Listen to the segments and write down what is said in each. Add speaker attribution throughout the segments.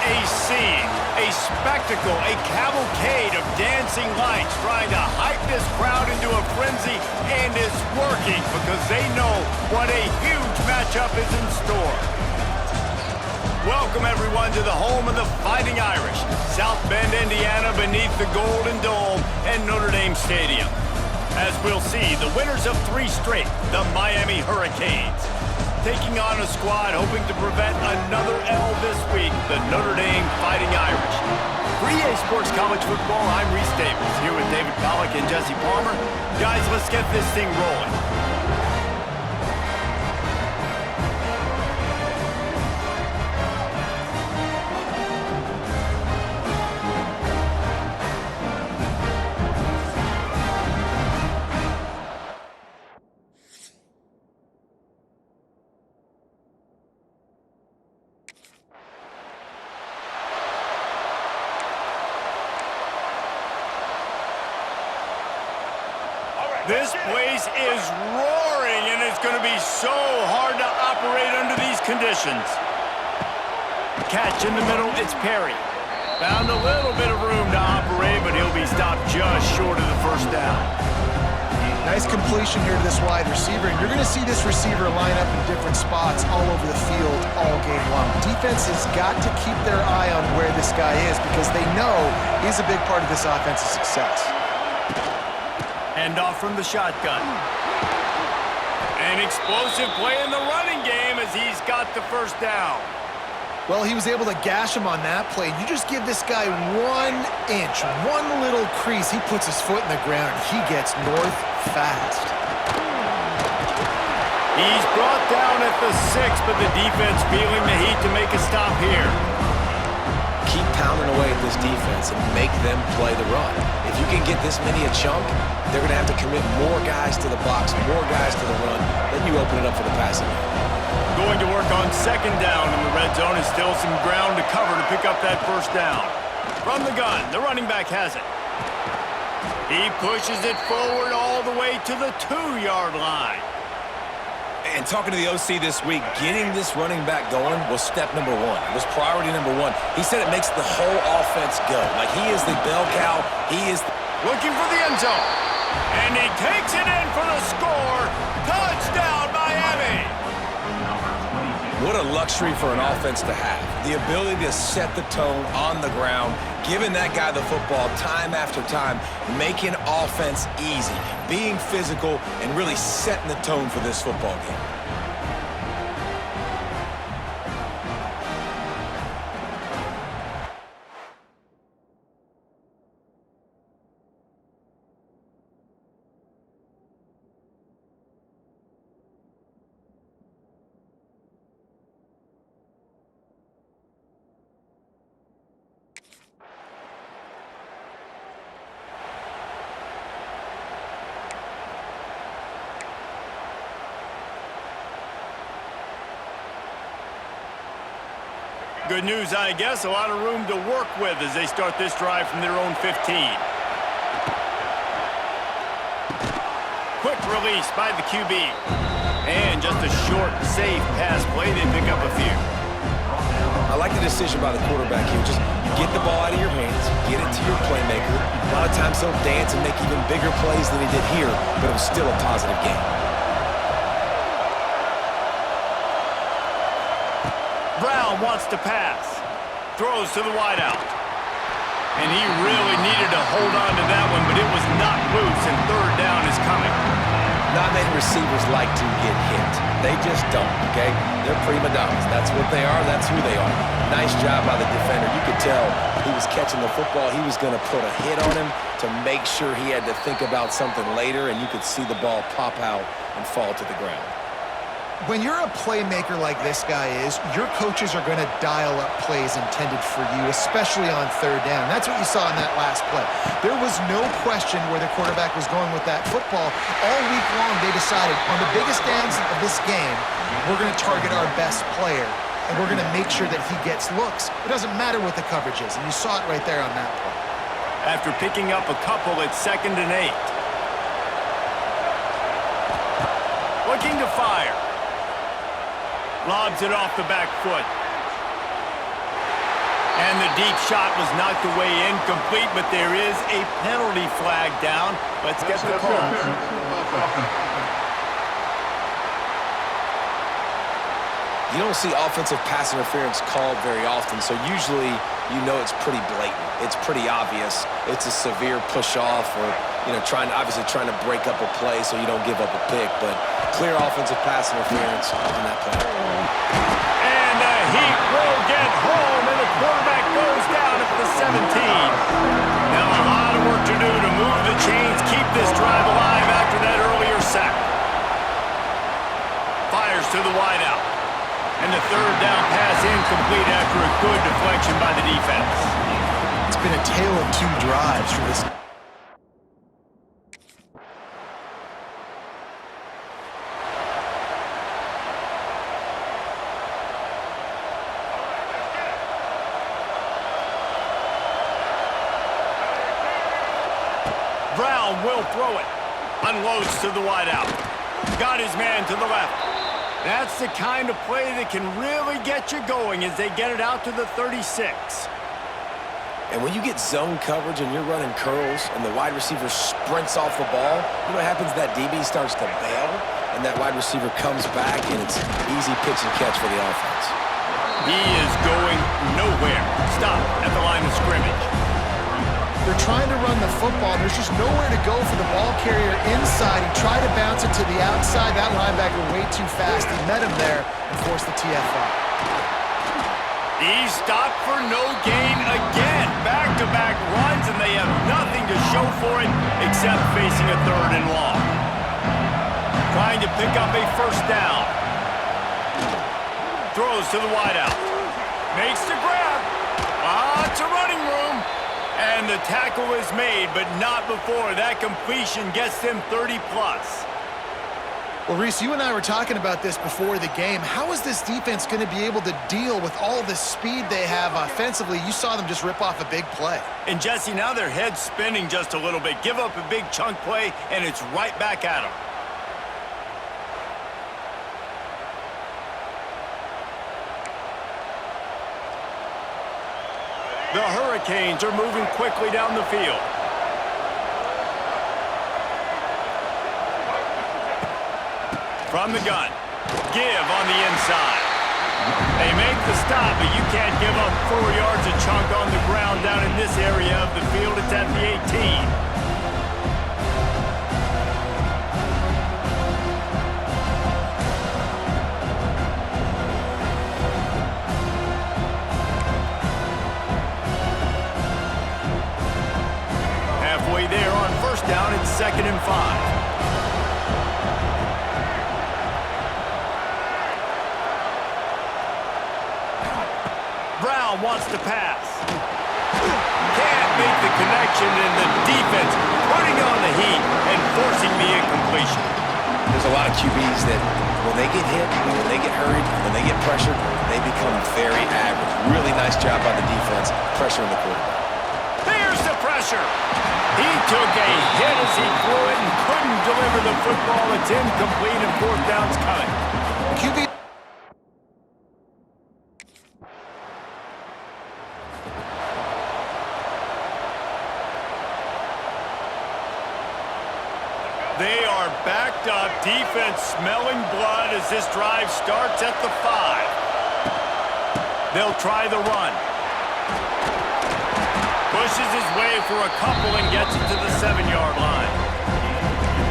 Speaker 1: a scene, a spectacle, a cavalcade of dancing lights trying to hype this crowd into a frenzy, and it's working because they know what a huge matchup is in store. Welcome, everyone, to the home of the Fighting Irish, South Bend, Indiana, beneath the Golden Dome and Notre Dame Stadium. As we'll see, the winners of 3 straight, the Miami Hurricanes, taking on a squad hoping to prevent another L this week, the Notre Dame Fighting Irish. For EA Sports College Football, I'm Reese Davis, here with David Pollack and Jesse Palmer. Guys, let's get this thing rolling. This place is roaring, and it's going to be so hard to operate under these conditions. Catch in the middle, it's Perry. Found a little bit of room to operate, but he'll be stopped just short of the first down.
Speaker 2: Nice completion here to this wide receiver, and you're going to see this receiver line up in different spots all over the field all game long. Defense has got to keep their eye on where this guy is because they know he's a big part of this offense's success.
Speaker 1: Hand off from the shotgun. An explosive play in the running game as he's got the first down.
Speaker 2: Well, he was able to gash him on that play. You just give this guy 1 inch, one little crease. He puts his foot in the ground. He gets north fast.
Speaker 1: He's brought down at the 6, but the defense feeling the heat to make a stop here.
Speaker 3: Keep pounding away at this defense and make them play the run. If you can get this many a chunk, they're going to have to commit more guys to the box, more guys to the run. Then you open it up for the passing game.
Speaker 1: Going to work on second down in the red zone is still some ground to cover to pick up that first down. From the gun, the running back has it. He pushes it forward all the way to the 2-yard line.
Speaker 3: And talking to the OC this week, getting this running back going was step number 1. It was priority number 1. He said it makes the whole offense go. Like he is the bell cow. He is
Speaker 1: looking for the end zone. And he takes it in for the score. Touchdown, Miami.
Speaker 3: What a luxury for an offense to have. The ability to set the tone on the ground, giving that guy the football time after time, making offense easy, being physical, and really setting the tone for this football game.
Speaker 1: Good news, I guess. A lot of room to work with as they start this drive from their own 15. Quick release by the QB. And just a short, safe pass play. They pick up a few.
Speaker 3: I like the decision by the quarterback here. Just get the ball out of your hands, get it to your playmaker. A lot of times he'll dance and make even bigger plays than he did here, but it was still a positive game.
Speaker 1: Brown wants to pass. Throws to the wideout. And he really needed to hold on to that one, but it was knocked loose, and third down is coming.
Speaker 3: Not many receivers like to get hit. They just don't, okay? They're prima donnas. That's what they are. That's who they are. Nice job by the defender. You could tell he was catching the football. He was going to put a hit on him to make sure he had to think about something later, and you could see the ball pop out and fall to the ground.
Speaker 2: When you're a playmaker like this guy is, your coaches are going to dial up plays intended for you, especially on third down. That's what you saw in that last play. There was no question where the quarterback was going with that football. All week long, they decided on the biggest downs of this game, we're going to target our best player, and we're going to make sure that he gets looks. It doesn't matter what the coverage is, and you saw it right there on that play.
Speaker 1: After picking up a couple, it's 2nd and 8. Looking to fire. Lobs it off the back foot. And the deep shot was knocked away incomplete, but there is a penalty flag down. Let's get the call.
Speaker 3: You don't see offensive pass interference called very often, so usually you know it's pretty blatant. It's pretty obvious. It's a severe push-off or, obviously trying to break up a play so you don't give up a pick, but clear offensive pass interference on that play.
Speaker 1: And the Heat will get home, and the quarterback goes down at the 17. Now a lot of work to do to move the chains, keep this drive alive after that earlier sack. Fires to the wideout. And the third down pass incomplete after a good deflection by the defense.
Speaker 2: It's been a tale of two drives for this.
Speaker 1: Brown will throw it. Unloads to the wideout. Got his man to the left. That's the kind of play that can really get you going as they get it out to the 36.
Speaker 3: And when you get zone coverage and you're running curls and the wide receiver sprints off the ball, you know what happens? That DB starts to bail, and that wide receiver comes back, and it's easy pitch and catch for the offense.
Speaker 1: He is going nowhere. Stop at the line of scrimmage.
Speaker 2: They're trying to run the football. There's just nowhere to go for the ball carrier inside. He tried to bounce it to the outside. That linebacker way too fast. He met him there and forced the TFL.
Speaker 1: He stopped for no gain again. Back-to-back runs, and they have nothing to show for it except facing a third and long. Trying to pick up a first down. Throws to the wideout. Makes the grab. Lots of running room. And the tackle is made, but not before that completion gets them 30-plus.
Speaker 2: Well, Reese, you and I were talking about this before the game. How is this defense going to be able to deal with all the speed they have offensively? You saw them just rip off a big play.
Speaker 1: And, Jesse, now their head's spinning just a little bit. Give up a big chunk play, and it's right back at them. The Hurricanes are moving quickly down the field. From the gun. Give on the inside. They make the stop, but you can't give up 4 yards a chunk on the ground down in this area of the field. It's at the 18. There on first down, it's 2nd and 5. Brown wants to pass. Can't make the connection, and the defense putting on the heat and forcing the incompletion.
Speaker 3: There's a lot of QBs that when they get hit, when they get hurried, when they get pressured, they become very average. Really nice job by the defense, pressuring the quarterback.
Speaker 1: There's the pressure. He took a hit as he threw it and couldn't deliver the football. It's incomplete and 4th down's coming.
Speaker 2: QB.
Speaker 1: They are backed up. Defense smelling blood as this drive starts at the 5. They'll try the run. Pushes his way for a couple and gets it to the 7-yard line.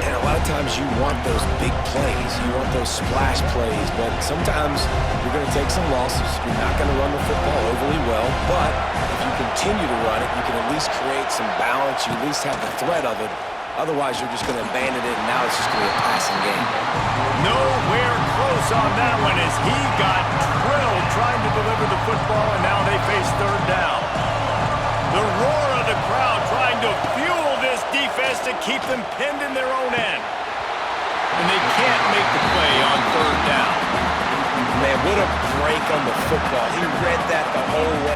Speaker 3: And a lot of times you want those big plays. You want those splash plays. But sometimes you're going to take some losses. You're not going to run the football overly well. But if you continue to run it, you can at least create some balance. You at least have the threat of it. Otherwise, you're just going to abandon it, and now it's just going to be a passing game.
Speaker 1: Nowhere close on that one as he got drilled trying to deliver the football, and now they face 3rd down. The roar of the crowd trying to fuel this defense to keep them pinned in their own end. And they can't make the play on 3rd down.
Speaker 3: Man, what a break on the football. He read that the whole way.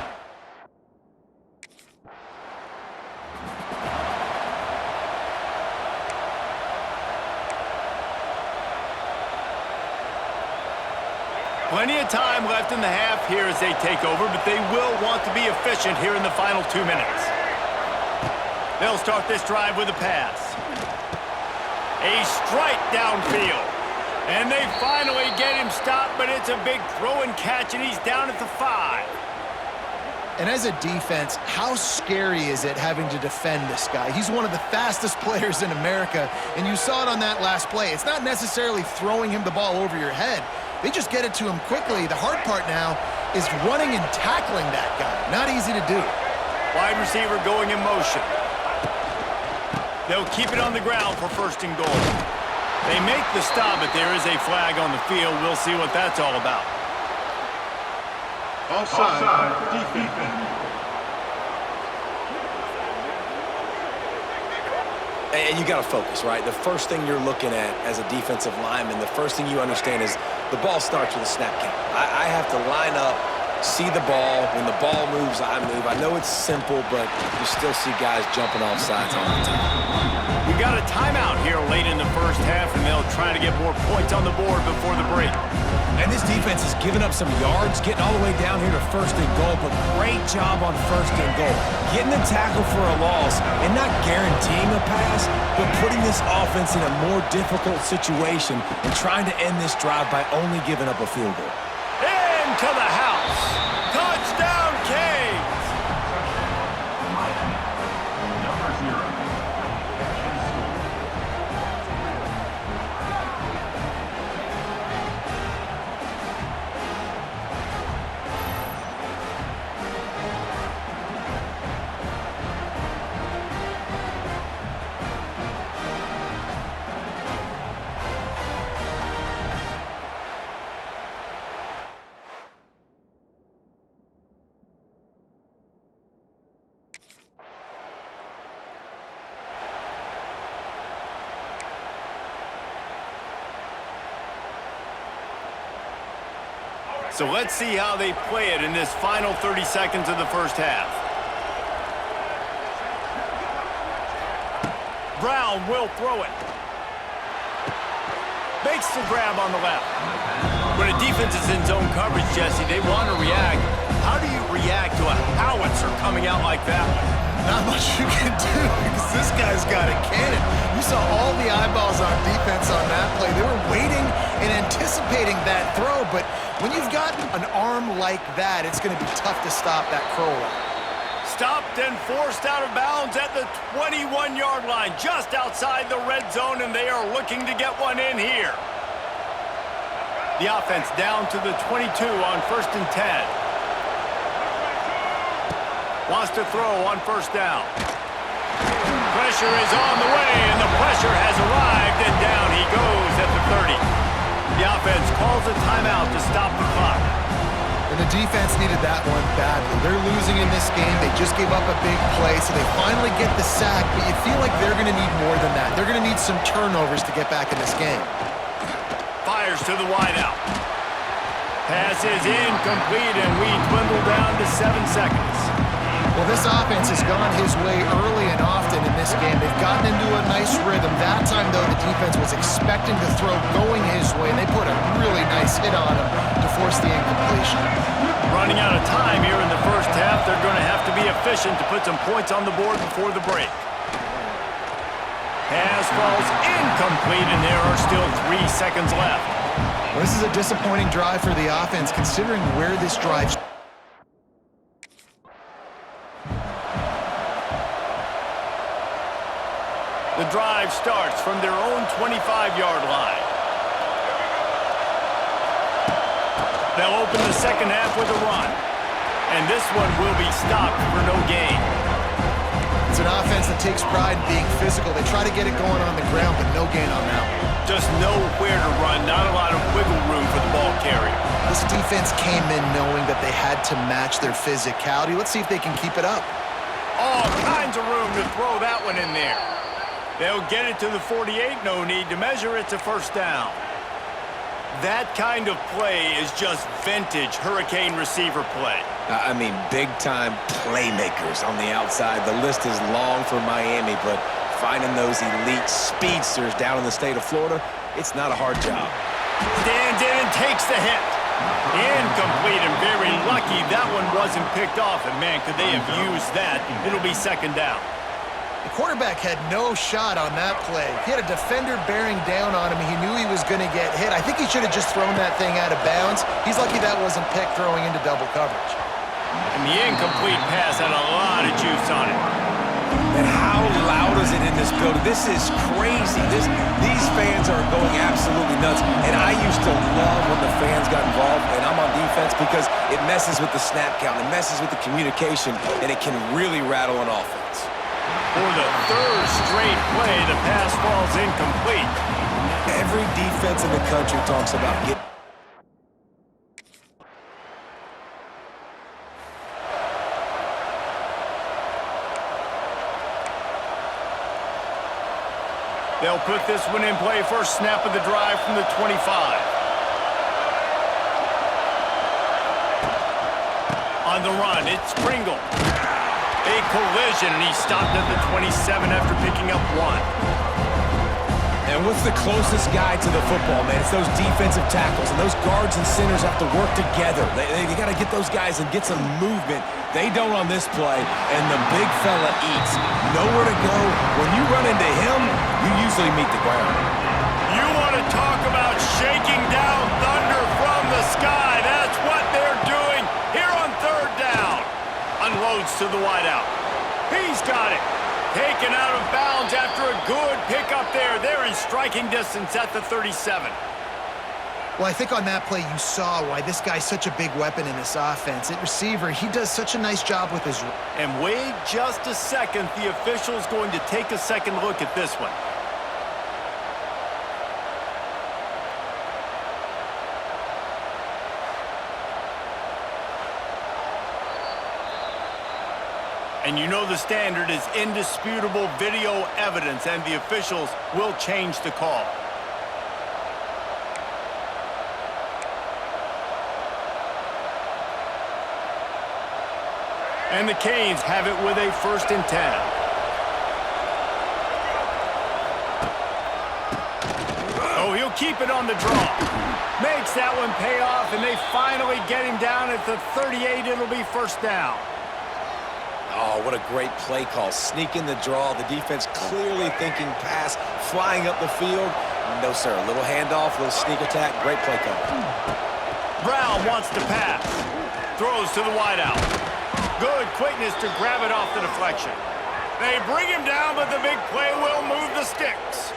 Speaker 1: Plenty of time left in the half here as they take over, but they will want to be efficient here in the final 2 minutes. They'll start this drive with a pass. A strike downfield. And they finally get him stopped, but it's a big throw and catch, and he's down at the 5.
Speaker 2: And as a defense, how scary is it having to defend this guy? He's one of the fastest players in America, and you saw it on that last play. It's not necessarily throwing him the ball over your head. They just get it to him quickly. The hard part now is running and tackling that guy. Not easy to do.
Speaker 1: Wide receiver going in motion. They'll keep it on the ground for 1st and goal. They make the stop, but there is a flag on the field. We'll see what that's all about.
Speaker 4: Offside, defense.
Speaker 3: And you got to focus, right? The first thing you're looking at as a defensive lineman, the first thing you understand is the ball starts with a snap count. I have to line up, see the ball. When the ball moves, I move. I know it's simple, but you still see guys jumping off sides all the time.
Speaker 1: We got a timeout here late in the first half, and they'll try to get more points on the board before the break.
Speaker 3: And this defense has given up some yards, getting all the way down here to 1st and goal, but great job on 1st and goal. Getting the tackle for a loss and not guaranteeing a pass, but putting this offense in a more difficult situation and trying to end this drive by only giving up a field goal.
Speaker 1: Into the house. Touchdown, Canes! So let's see how they play it in this final 30 seconds of the first half. Brown will throw it. Makes the grab on the left. When a defense is in zone coverage, Jesse, they want to react. How do you react to a howitzer coming out like that?
Speaker 2: Not much you can do because this guy's got a cannon. You saw all the eyeballs on defense on that play. They were waiting and anticipating that throw, but when you've got an arm like that, it's going to be tough to stop that curl line.
Speaker 1: Stopped and forced out of bounds at the 21-yard line, just outside the red zone, and they are looking to get one in here. The offense down to the 22 on 1st and 10. Wants to throw on 1st down. Pressure is on the way, and the pressure has arrived, and down he goes at the 30. The offense calls a timeout to stop the clock.
Speaker 2: And the defense needed that one badly. They're losing in this game. They just gave up a big play, so they finally get the sack, but you feel like they're going to need more than that. They're going to need some turnovers to get back in this game.
Speaker 1: Fires to the wideout. Pass is incomplete, and we dwindle down to 7 seconds.
Speaker 2: Well, this offense has gone his way early and often in this game. They've gotten into a nice rhythm. That time, though, the defense was expecting the throw going his way, and they put a really nice hit on him to force the incompletion.
Speaker 1: Running out of time here in the first half, they're going to have to be efficient to put some points on the board before the break. Pass falls incomplete, and there are still 3 seconds left.
Speaker 2: Well, this is a disappointing drive for the offense, considering where this drive's.
Speaker 1: The drive starts from their own 25-yard line. They'll open the second half with a run. And this one will be stopped for no gain.
Speaker 2: It's an offense that takes pride in being physical. They try to get it going on the ground, but no gain on that one.
Speaker 1: Just nowhere to run, not a lot of wiggle room for the ball carrier.
Speaker 2: This defense came in knowing that they had to match their physicality. Let's see if they can keep it up.
Speaker 1: All kinds of room to throw that one in there. They'll get it to the 48, no need to measure, it's a 1st down. That kind of play is just vintage Hurricane receiver play.
Speaker 3: I mean, big-time playmakers on the outside. The list is long for Miami, but finding those elite speedsters down in the state of Florida, it's not a hard job.
Speaker 1: Stands in and takes the hit. Incomplete, and very lucky that one wasn't picked off. And, man, could they have used that? It'll be second down.
Speaker 2: The quarterback had no shot on that play. He had a defender bearing down on him. He knew he was going to get hit. I think he should have just thrown that thing out of bounds. He's lucky that wasn't picked throwing into double coverage.
Speaker 1: And the incomplete pass had a lot of juice on it.
Speaker 3: And how loud is it in this building? This is crazy. These fans are going absolutely nuts. And I used to love when the fans got involved, and I'm on defense, because it messes with the snap count, it messes with the communication, and it can really rattle an offense.
Speaker 1: For the third straight play, the pass falls incomplete.
Speaker 3: Every defense in the country talks about getting...
Speaker 1: They'll put this one in play. First snap of the drive from the 25. On the run, it's Pringle. A collision, and he stopped at the 27 after picking up one.
Speaker 3: And what's the closest guy to the football, man? It's those defensive tackles, and those guards and centers have to work together. They got to get those guys and get some movement. They don't on this play, and the big fella eats. Nowhere to go. When you run into him, you usually meet the ground.
Speaker 1: You want to talk about shaking down thunder from the sky. That's what they're doing here on third down. Unloads to the wideout. He's got it. Taken out of bounds after a good pickup there. They're in striking distance at the 37.
Speaker 2: Well, I think on that play you saw why this guy's such a big weapon in this offense. At receiver, he does such a nice job with his...
Speaker 1: And wait just a second. The official's going to take a second look at this one. And you know the standard is indisputable video evidence, and the officials will change the call. And the Canes have it with a 1st and 10. Oh, he'll keep it on the draw. Makes that one pay off, and they finally get him down at the 38. It'll be 1st down.
Speaker 3: Oh, what a great play call. Sneak in the draw. The defense clearly thinking pass, flying up the field. No, sir. A little handoff, a little sneak attack. Great play call.
Speaker 1: Brown wants to pass. Throws to the wideout. Good quickness to grab it off the deflection. They bring him down, but the big play will move the sticks.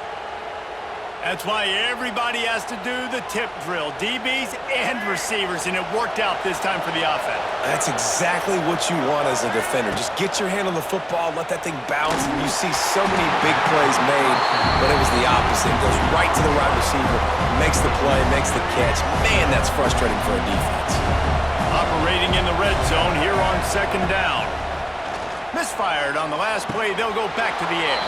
Speaker 1: That's why everybody has to do the tip drill, DBs and receivers, and it worked out this time for the offense.
Speaker 3: That's exactly what you want as a defender. Just get your hand on the football, let that thing bounce, and you see so many big plays made, but it was the opposite. It goes right to the wide receiver, makes the play, makes the catch. Man, that's frustrating for a defense.
Speaker 1: Operating in the red zone here on 2nd down. Misfired on the last play. They'll go back to the air.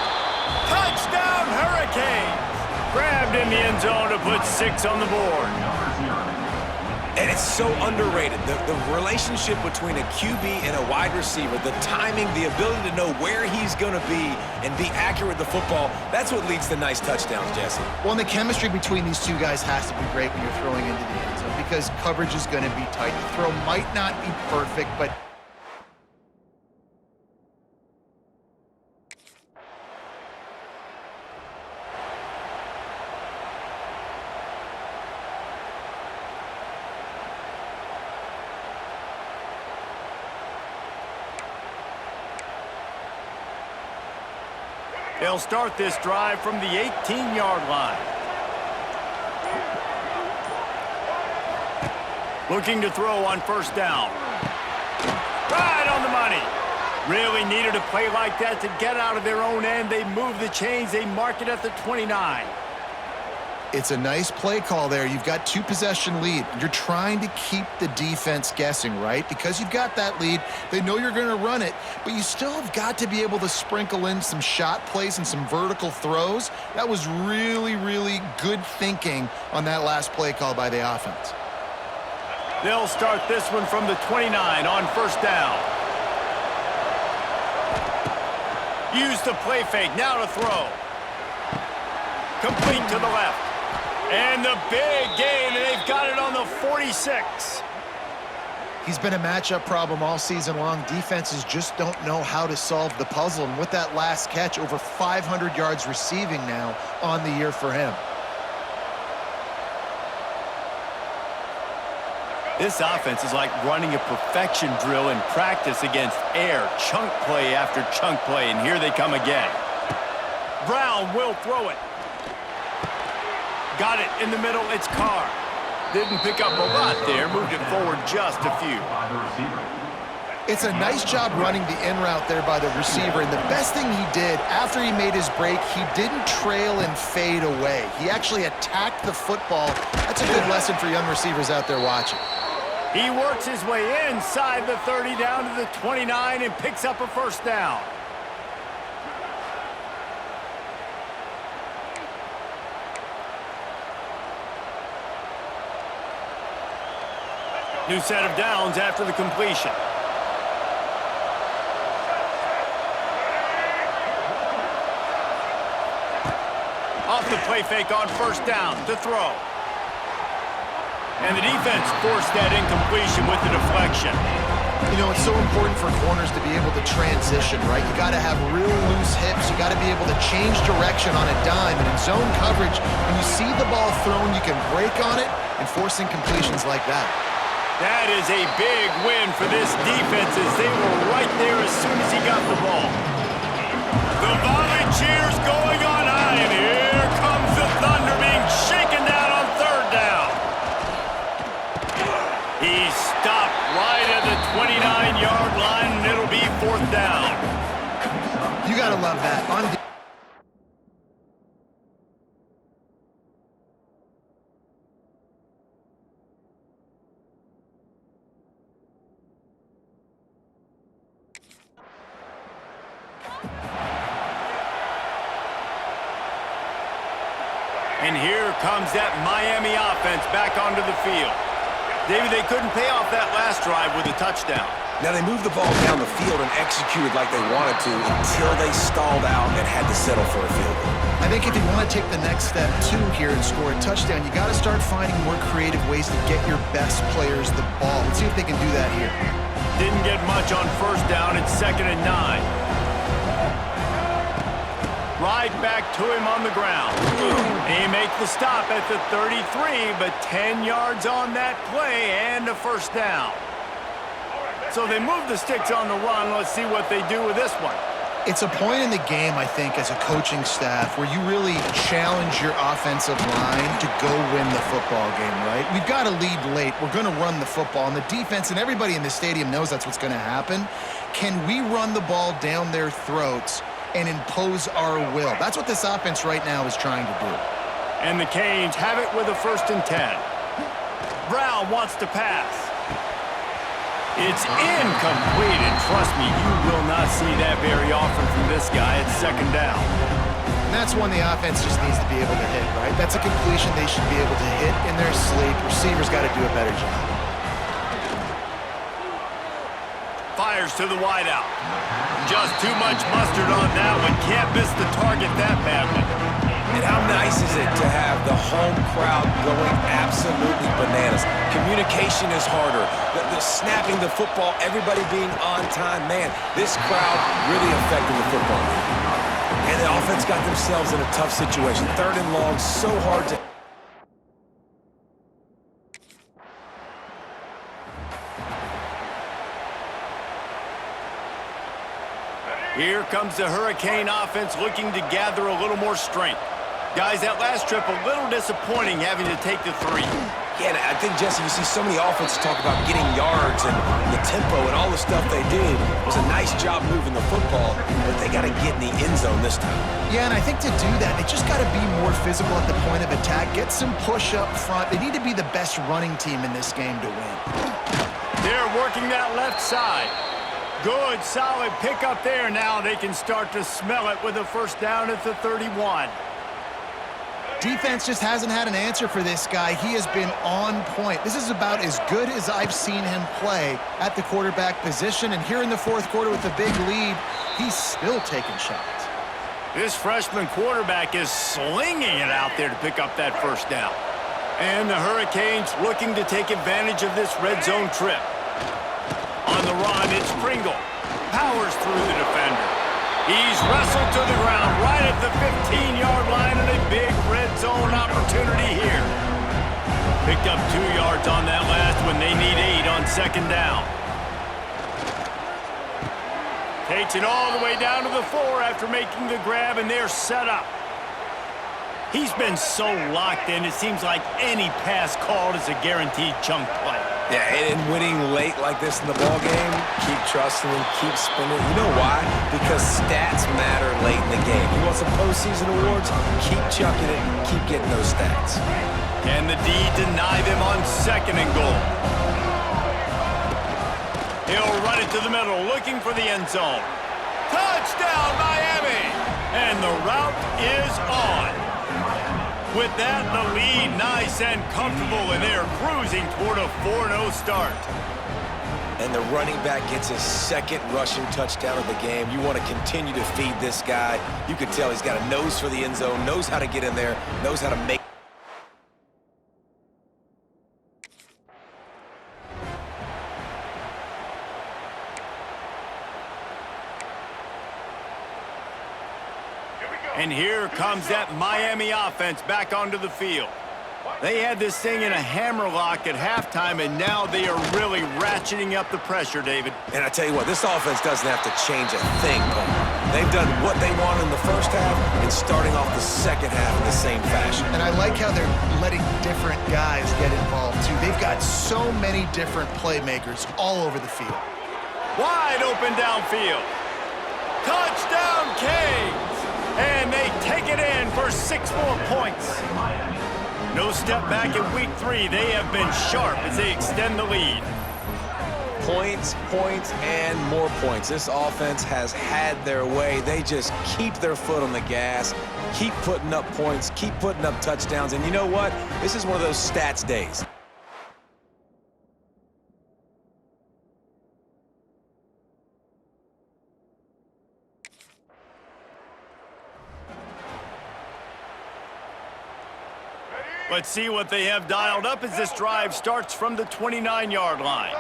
Speaker 1: Touchdown, Hurricanes! Grabbed in the end zone to put 6 on the board.
Speaker 3: And it's so underrated. The relationship between a QB and a wide receiver, the timing, the ability to know where he's going to be and be accurate with the football, that's what leads to nice touchdowns, Jesse.
Speaker 2: Well, and the chemistry between these two guys has to be great when you're throwing into the end zone, because coverage is going to be tight. The throw might not be perfect, but...
Speaker 1: They'll start this drive from the 18-yard line. Looking to throw on 1st down. Right on the money. Really needed a play like that to get out of their own end. They move the chains. They mark it at the 29.
Speaker 2: It's a nice play call there. You've got 2-possession lead. You're trying to keep the defense guessing, right? Because you've got that lead, they know you're going to run it, but you still have got to be able to sprinkle in some shot plays and some vertical throws. That was really, really good thinking on that last play call by the offense.
Speaker 1: They'll start this one from the 29 on 1st down. Use the play fake, now to throw. Complete to the left. And the big gain, and they've got it on the 46.
Speaker 2: He's been a matchup problem all season long. Defenses just don't know how to solve the puzzle. And with that last catch, over 500 yards receiving now on the year for him.
Speaker 1: This offense is like running a perfection drill in practice against air. Chunk play after chunk play, and here they come again. Brown will throw it. Got it in the middle. It's Carr. Didn't pick up a lot there. Moved it forward just a few.
Speaker 2: It's a nice job running the in route there by the receiver. And the best thing he did after he made his break, he didn't trail and fade away. He actually attacked the football. That's a good lesson for young receivers out there watching.
Speaker 1: He works his way inside the 30 down to the 29 and picks up a first down. New set of downs after the completion. Off the play fake on first down to throw. And the defense forced that incompletion with the deflection.
Speaker 2: You know, it's so important for corners to be able to transition, right? You got to have real loose hips. You got to be able to change direction on a dime. And in zone coverage, when you see the ball thrown, you can break on it and force incompletions like that.
Speaker 1: That is a big win for this defense as they were right there as soon as he got the ball. The volley cheers going on high, and here comes the Thunder being shaken down on third down. He's stopped right at the 29-yard line, and it'll be fourth down.
Speaker 2: You got to love that.
Speaker 1: And here comes that Miami offense back onto the field. David, they couldn't pay off that last drive with a touchdown.
Speaker 3: Now, they moved the ball down the field and executed like they wanted to until they stalled out and had to settle for a field goal.
Speaker 2: I think if you want to take the next step, too, here and score a touchdown, you got to start finding more creative ways to get your best players the ball. Let's see if they can do that here.
Speaker 1: Didn't get much on first down. It's 2nd and 9. Right back to him on the ground. He makes the stop at the 33, but 10 yards on that play and a first down. So they move the sticks on the run. Let's see what they do with this one.
Speaker 2: It's a point in the game, I think, as a coaching staff where you really challenge your offensive line to go win the football game, right? We've got to lead late. We're going to run the football. And the defense and everybody in the stadium knows that's what's going to happen. Can we run the ball down their throats and impose our will? That's what this offense right now is trying to do.
Speaker 1: And the Canes have it with a 1st and 10. Brown wants to pass. It's incomplete, and trust me, you will not see that very often from this guy. It's 2nd down.
Speaker 2: And that's one the offense just needs to be able to hit, right? That's a completion they should be able to hit in their sleep. Receivers got to do a better job.
Speaker 1: Fires to the wideout. Just too much mustard on that one. Can't miss the target that badly.
Speaker 3: And how nice is it to have the home crowd going absolutely bananas? Communication is harder. The snapping the football, everybody being on time. Man, this crowd really affecting the football game. And the offense got themselves in a tough situation. 3rd and long, so hard to...
Speaker 1: Here comes the Hurricane offense looking to gather a little more strength. Guys, that last trip a little disappointing having to take the 3.
Speaker 3: Yeah, I think, Jesse, you see so many offenses talk about getting yards and the tempo and all the stuff they do. It was a nice job moving the football, but they got to get in the end zone this time.
Speaker 2: Yeah, and I think to do that, they just got to be more physical at the point of attack, get some push up front. They need to be the best running team in this game to win.
Speaker 1: They're working that left side. Good, solid pickup there. Now they can start to smell it with a first down at the 31.
Speaker 2: Defense just hasn't had an answer for this guy. He has been on point. This is about as good as I've seen him play at the quarterback position. And here in the 4th quarter with a big lead, he's still taking shots.
Speaker 1: This freshman quarterback is slinging it out there to pick up that first down. And the Hurricanes looking to take advantage of this red zone trip. On the run, it's Pringle. Powers through the defender. He's wrestled to the ground right at the 15-yard line and a big red zone opportunity here. Picked up 2 yards on that last when they need 8 on second down. Takes it all the way down to the 4 after making the grab, and they're set up. He's been so locked in, it seems like any pass called is a guaranteed chunk play.
Speaker 3: Yeah, and winning late like this in the ball game, keep trusting him, keep spinning. You know why? Because stats matter late in the game. You want some postseason awards? Keep chucking it, keep getting those stats.
Speaker 1: Can the D deny them on second and goal? He'll run it to the middle, looking for the end zone. Touchdown, Miami! And the route is on. With that, the lead nice and comfortable, and they're cruising toward a 4-0 start.
Speaker 3: And the running back gets his second rushing touchdown of the game. You want to continue to feed this guy. You can tell he's got a nose for the end zone, knows how to get in there, knows how to make.
Speaker 1: And here comes that Miami offense back onto the field. They had this thing in a hammerlock at halftime, and now they are really ratcheting up the pressure, David.
Speaker 3: And I tell you what, this offense doesn't have to change a thing. They've done what they wanted in the first half and starting off the second half in the same fashion.
Speaker 2: And I like how they're letting different guys get involved, too. They've got so many different playmakers all over the field.
Speaker 1: Wide open downfield. Touchdown, Canes! And they take it in for 6 more points. No step back in week 3. They have been sharp as they extend the lead.
Speaker 3: Points, points, and more points. This offense has had their way. They just keep their foot on the gas, keep putting up points, keep putting up touchdowns. And you know what? This is one of those stats days.
Speaker 1: Let's see what they have dialed up as this drive starts from the 29-yard line.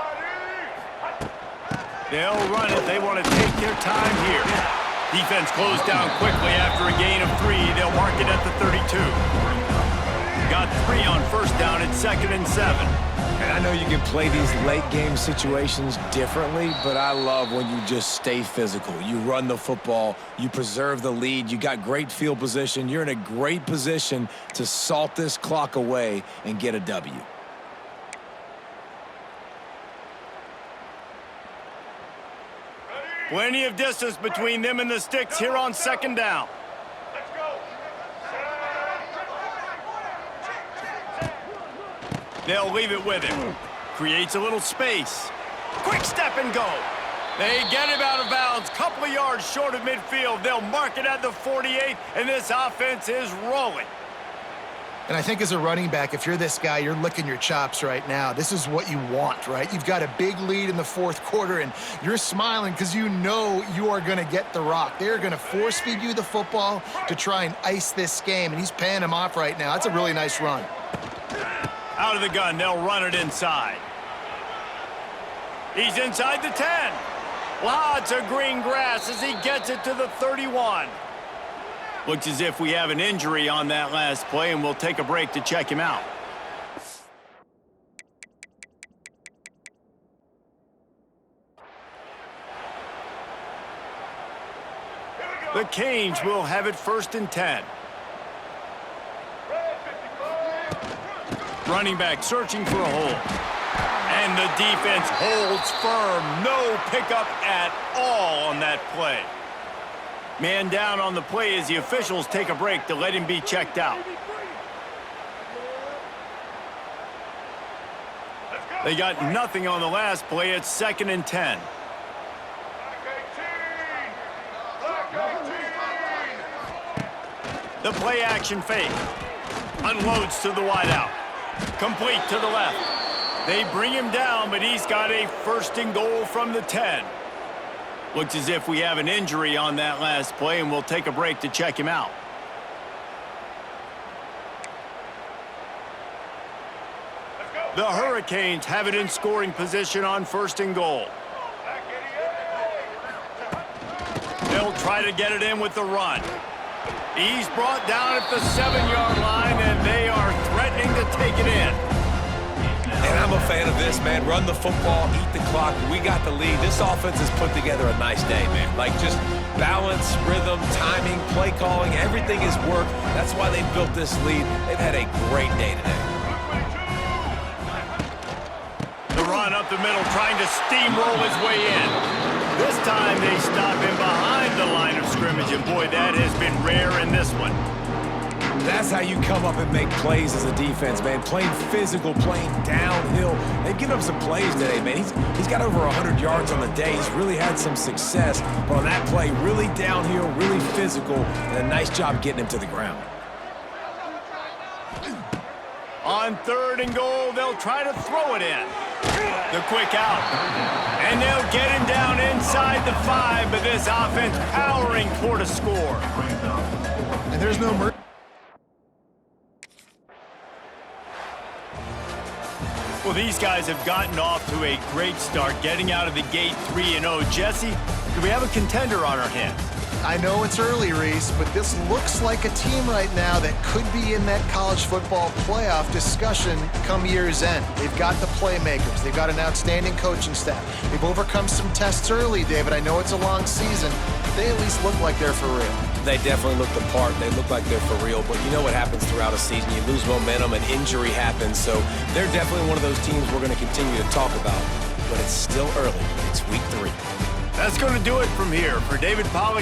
Speaker 1: They'll run it. They want to take their time here. Defense closed down quickly after a gain of 3. They'll mark it at the 32. Got 3 on first down at 2nd and 7.
Speaker 3: And I know you can play these late-game situations differently, but I love when you just stay physical. You run the football, you preserve the lead, you got great field position, you're in a great position to salt this clock away and get a W.
Speaker 1: Plenty of distance between them and the sticks here on second down. They'll leave it with him. Creates a little space. Quick step and go. They get him out of bounds. Couple of yards short of midfield. They'll mark it at the 48, and this offense is rolling.
Speaker 2: And I think as a running back, if you're this guy, you're licking your chops right now. This is what you want, right? You've got a big lead in the 4th quarter, and you're smiling because you know you are going to get the rock. They're going to force-feed you the football to try and ice this game, and he's paying him off right now. That's a really nice run.
Speaker 1: Out of the gun, they'll run it inside. He's inside the 10. Lots of green grass as he gets it to the 31. Looks as if we have an injury on that last play, and we'll take a break to check him out. The Canes will have it 1st and 10. Running back searching for a hole. And the defense holds firm. No pickup at all on that play. Man down on the play as the officials take a break to let him be checked out. They got nothing on the last play. It's 2nd and 10. The play action fake. Unloads to the wideout. Complete to the left. They bring him down, but he's got a 1st and goal from the 10. Looks as if we have an injury on that last play, and we'll take a break to check him out. The Hurricanes have it in scoring position on 1st and goal. They'll try to get it in with the run. He's brought down at the 7-yard line, and they are threatening to take it in.
Speaker 3: And I'm a fan of this, man. Run the football, eat the clock. We got the lead. This offense has put together a nice day, man. Like, just balance, rhythm, timing, play calling, everything has worked. That's why they built this lead. They've had a great day today.
Speaker 1: The run up the middle, trying to steamroll his way in. This time they stop him behind the line of scrimmage, and boy, that has been rare in this one.
Speaker 3: That's how you come up and make plays as a defense, man. Playing physical, playing downhill. They've given up some plays today, man. He's got over 100 yards on the day. He's really had some success. But on that play, really downhill, really physical, and a nice job getting him to the ground.
Speaker 1: On 3rd and goal, they'll try to throw it in. The quick out. And they'll get him down inside the 5, but this offense powering toward a score.
Speaker 2: And there's no mercy.
Speaker 1: Well, these guys have gotten off to a great start, getting out of the gate 3-0. Jesse, do we have a contender on our hands?
Speaker 2: I know it's early, Reese, but this looks like a team right now that could be in that college football playoff discussion come year's end. They've got the playmakers. They've got an outstanding coaching staff. They've overcome some tests early, David. I know it's a long season, but they at least look like they're for real.
Speaker 3: They definitely look the part. They look like they're for real. But you know what happens throughout a season. You lose momentum, and injury happens. So they're definitely one of those teams we're going to continue to talk about. But it's still early. It's week 3.
Speaker 1: That's going to do it from here. For David Pollack